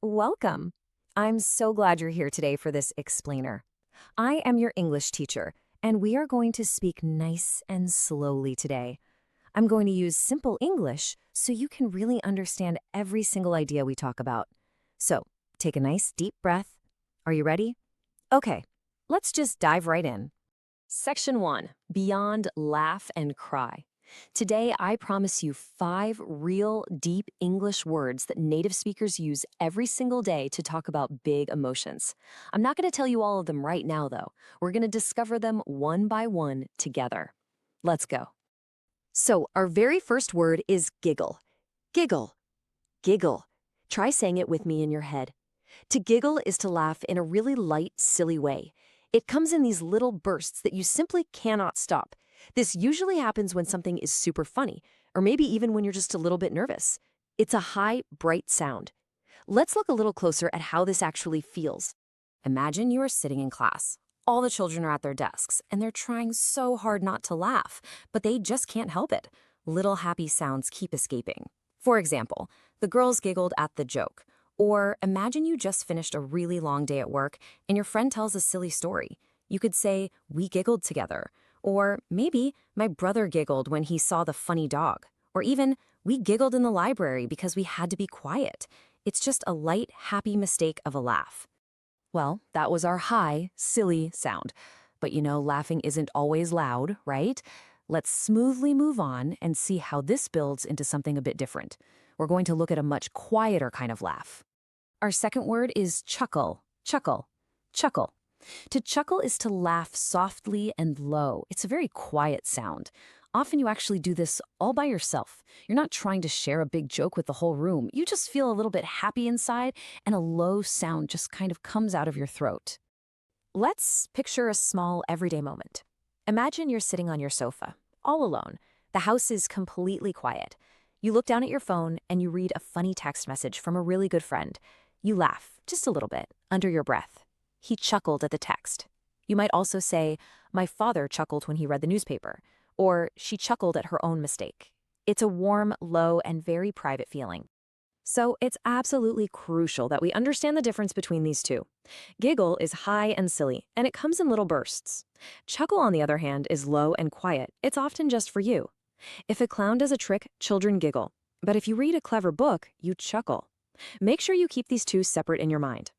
Welcome. I'm so glad you're here today for this explainer. I am your English teacher, and we are going to speak nice and slowly today. I'm going to use simple English so you can really understand every single idea we talk about. So, take a nice deep breath. Are you ready? Okay, let's just dive right in. Section 1, Beyond Laugh and Cry. Today, I promise you 5 real, deep English words that native speakers use every single day to talk about big emotions. I'm not going to tell you all of them right now, though. We're going to discover them one by one together. Let's go. So, our very first word is giggle. Giggle. Giggle. Try saying it with me in your head. To giggle is to laugh in a really light, silly way. It comes in these little bursts that you simply cannot stop. This usually happens when something is super funny, or maybe even when you're just a little bit nervous. It's a high, bright sound. Let's look a little closer at how this actually feels. Imagine you are sitting in class. All the children are at their desks, and they're trying so hard not to laugh, but they just can't help it. Little happy sounds keep escaping. For example, the girls giggled at the joke. Or imagine you just finished a really long day at work, and your friend tells a silly story. You could say, "We giggled together." Or maybe, "My brother giggled when he saw the funny dog." Or even, "We giggled in the library because we had to be quiet." It's just a light, happy mistake of a laugh. Well, that was our high, silly sound. But laughing isn't always loud, right? Let's smoothly move on and see how this builds into something a bit different. We're going to look at a much quieter kind of laugh. Our second word is chuckle. Chuckle. Chuckle. To chuckle is to laugh softly and low. It's a very quiet sound. Often you actually do this all by yourself. You're not trying to share a big joke with the whole room. You just feel a little bit happy inside, and a low sound just kind of comes out of your throat. Let's picture a small everyday moment. Imagine you're sitting on your sofa, all alone. The house is completely quiet. You look down at your phone and you read a funny text message from a really good friend. You laugh, just a little bit, under your breath. He chuckled at the text. You might also say, "My father chuckled when he read the newspaper," or "She chuckled at her own mistake." It's a warm, low, and very private feeling. So it's absolutely crucial that we understand the difference between these two. Giggle is high and silly, and it comes in little bursts. Chuckle, on the other hand, is low and quiet. It's often just for you. If a clown does a trick, children giggle. But if you read a clever book, you chuckle. Make sure you keep these two separate in your mind.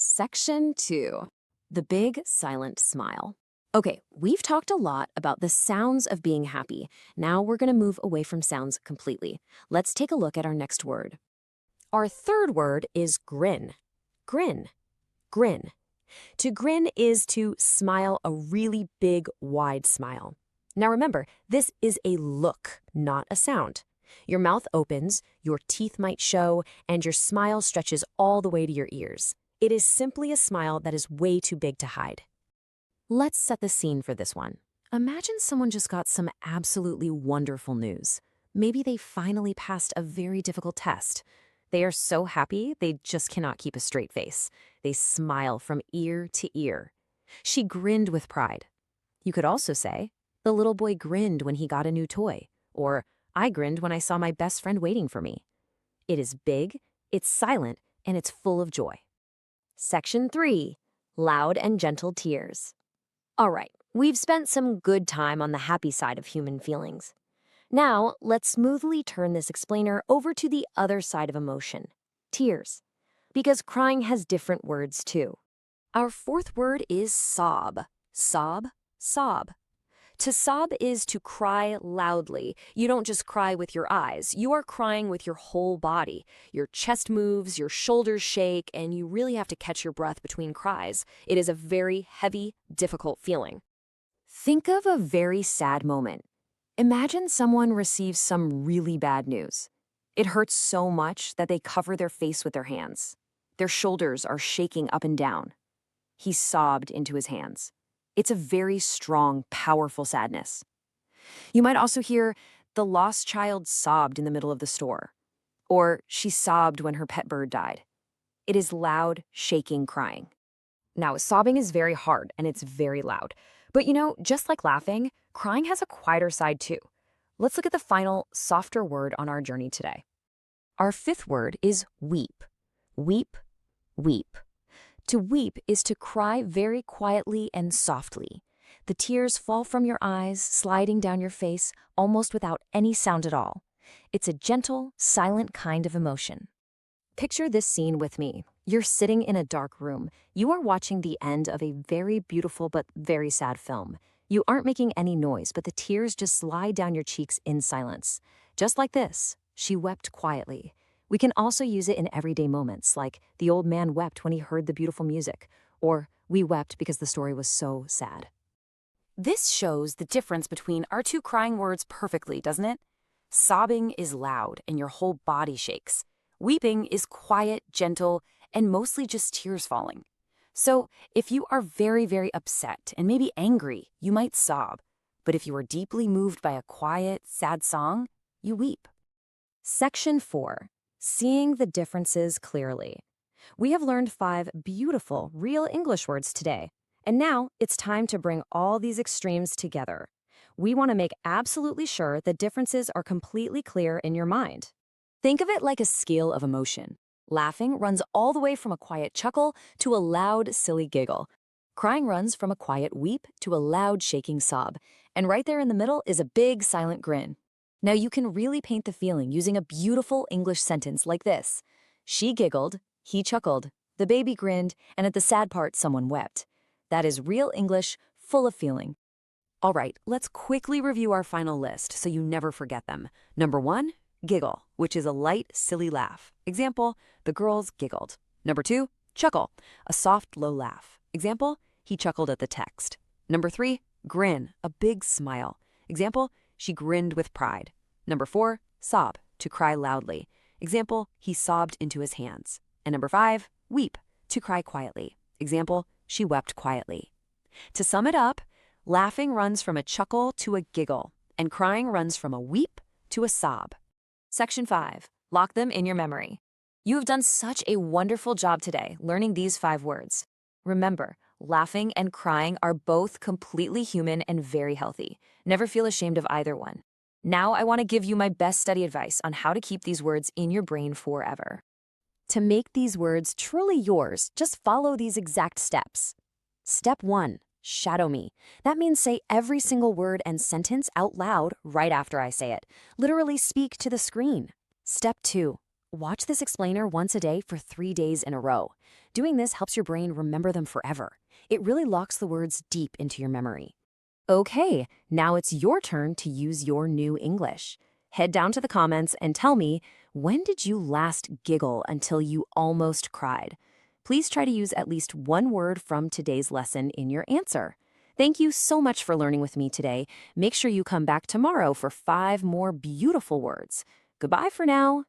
Section 2. The big silent smile. Okay, we've talked a lot about the sounds of being happy. Now we're going to move away from sounds completely. Let's take a look at our next word. Our third word is grin. Grin. Grin. To grin is to smile a really big, wide smile. Now remember, this is a look, not a sound. Your mouth opens, your teeth might show, and your smile stretches all the way to your ears. It is simply a smile that is way too big to hide. Let's set the scene for this one. Imagine someone just got some absolutely wonderful news. Maybe they finally passed a very difficult test. They are so happy, they just cannot keep a straight face. They smile from ear to ear. She grinned with pride. You could also say, "The little boy grinned when he got a new toy," or "I grinned when I saw my best friend waiting for me." It is big, it's silent, and it's full of joy. Section 3. Loud and gentle tears. All right, we've spent some good time on the happy side of human feelings. Now, let's smoothly turn this explainer over to the other side of emotion, tears. Because crying has different words too. Our fourth word is sob. Sob, sob. To sob is to cry loudly. You don't just cry with your eyes. You are crying with your whole body. Your chest moves, your shoulders shake, and you really have to catch your breath between cries. It is a very heavy, difficult feeling. Think of a very sad moment. Imagine someone receives some really bad news. It hurts so much that they cover their face with their hands. Their shoulders are shaking up and down. He sobbed into his hands. It's a very strong, powerful sadness. You might also hear, "The lost child sobbed in the middle of the store," or "She sobbed when her pet bird died." It is loud, shaking crying. Now, sobbing is very hard and it's very loud. But just like laughing, crying has a quieter side too. Let's look at the final, softer word on our journey today. Our fifth word is weep. Weep, weep. To weep is to cry very quietly and softly. The tears fall from your eyes, sliding down your face, almost without any sound at all. It's a gentle, silent kind of emotion. Picture this scene with me. You're sitting in a dark room. You are watching the end of a very beautiful but very sad film. You aren't making any noise, but the tears just slide down your cheeks in silence. Just like this, she wept quietly. We can also use it in everyday moments, like the old man wept when he heard the beautiful music, or we wept because the story was so sad. This shows the difference between our two crying words perfectly, doesn't it? Sobbing is loud and your whole body shakes. Weeping is quiet, gentle, and mostly just tears falling. So if you are very, very upset and maybe angry, you might sob. But if you are deeply moved by a quiet, sad song, you weep. Section 4. Seeing the differences clearly. We have learned 5 beautiful, real English words today. And now it's time to bring all these extremes together. We want to make absolutely sure the differences are completely clear in your mind. Think of it like a scale of emotion. Laughing runs all the way from a quiet chuckle to a loud, silly giggle. Crying runs from a quiet weep to a loud, shaking sob. And right there in the middle is a big, silent grin. Now you can really paint the feeling using a beautiful English sentence like this. She giggled, he chuckled, the baby grinned, and at the sad part, someone wept. That is real English, full of feeling. All right, let's quickly review our final list so you never forget them. Number 1, giggle, which is a light, silly laugh. Example, the girls giggled. Number 2, chuckle, a soft, low laugh. Example, he chuckled at the text. Number 3, grin, a big smile. Example, she grinned with pride. Number 4, sob, to cry loudly. Example, he sobbed into his hands. And number 5, weep, to cry quietly. Example, she wept quietly. To sum it up, laughing runs from a chuckle to a giggle, and crying runs from a weep to a sob. Section 5. Lock them in your memory. You have done such a wonderful job today learning these 5 words. Remember, laughing and crying are both completely human and very healthy. Never feel ashamed of either one. Now I want to give you my best study advice on how to keep these words in your brain forever. To make these words truly yours, just follow these exact steps. Step 1. Shadow me. That means say every single word and sentence out loud right after I say it. Literally speak to the screen. Step 2. Watch this explainer once a day for 3 days in a row. Doing this helps your brain remember them forever. It really locks the words deep into your memory. Okay, now it's your turn to use your new English. Head down to the comments and tell me, when did you last giggle until you almost cried? Please try to use at least one word from today's lesson in your answer. Thank you so much for learning with me today. Make sure you come back tomorrow for 5 more beautiful words. Goodbye for now.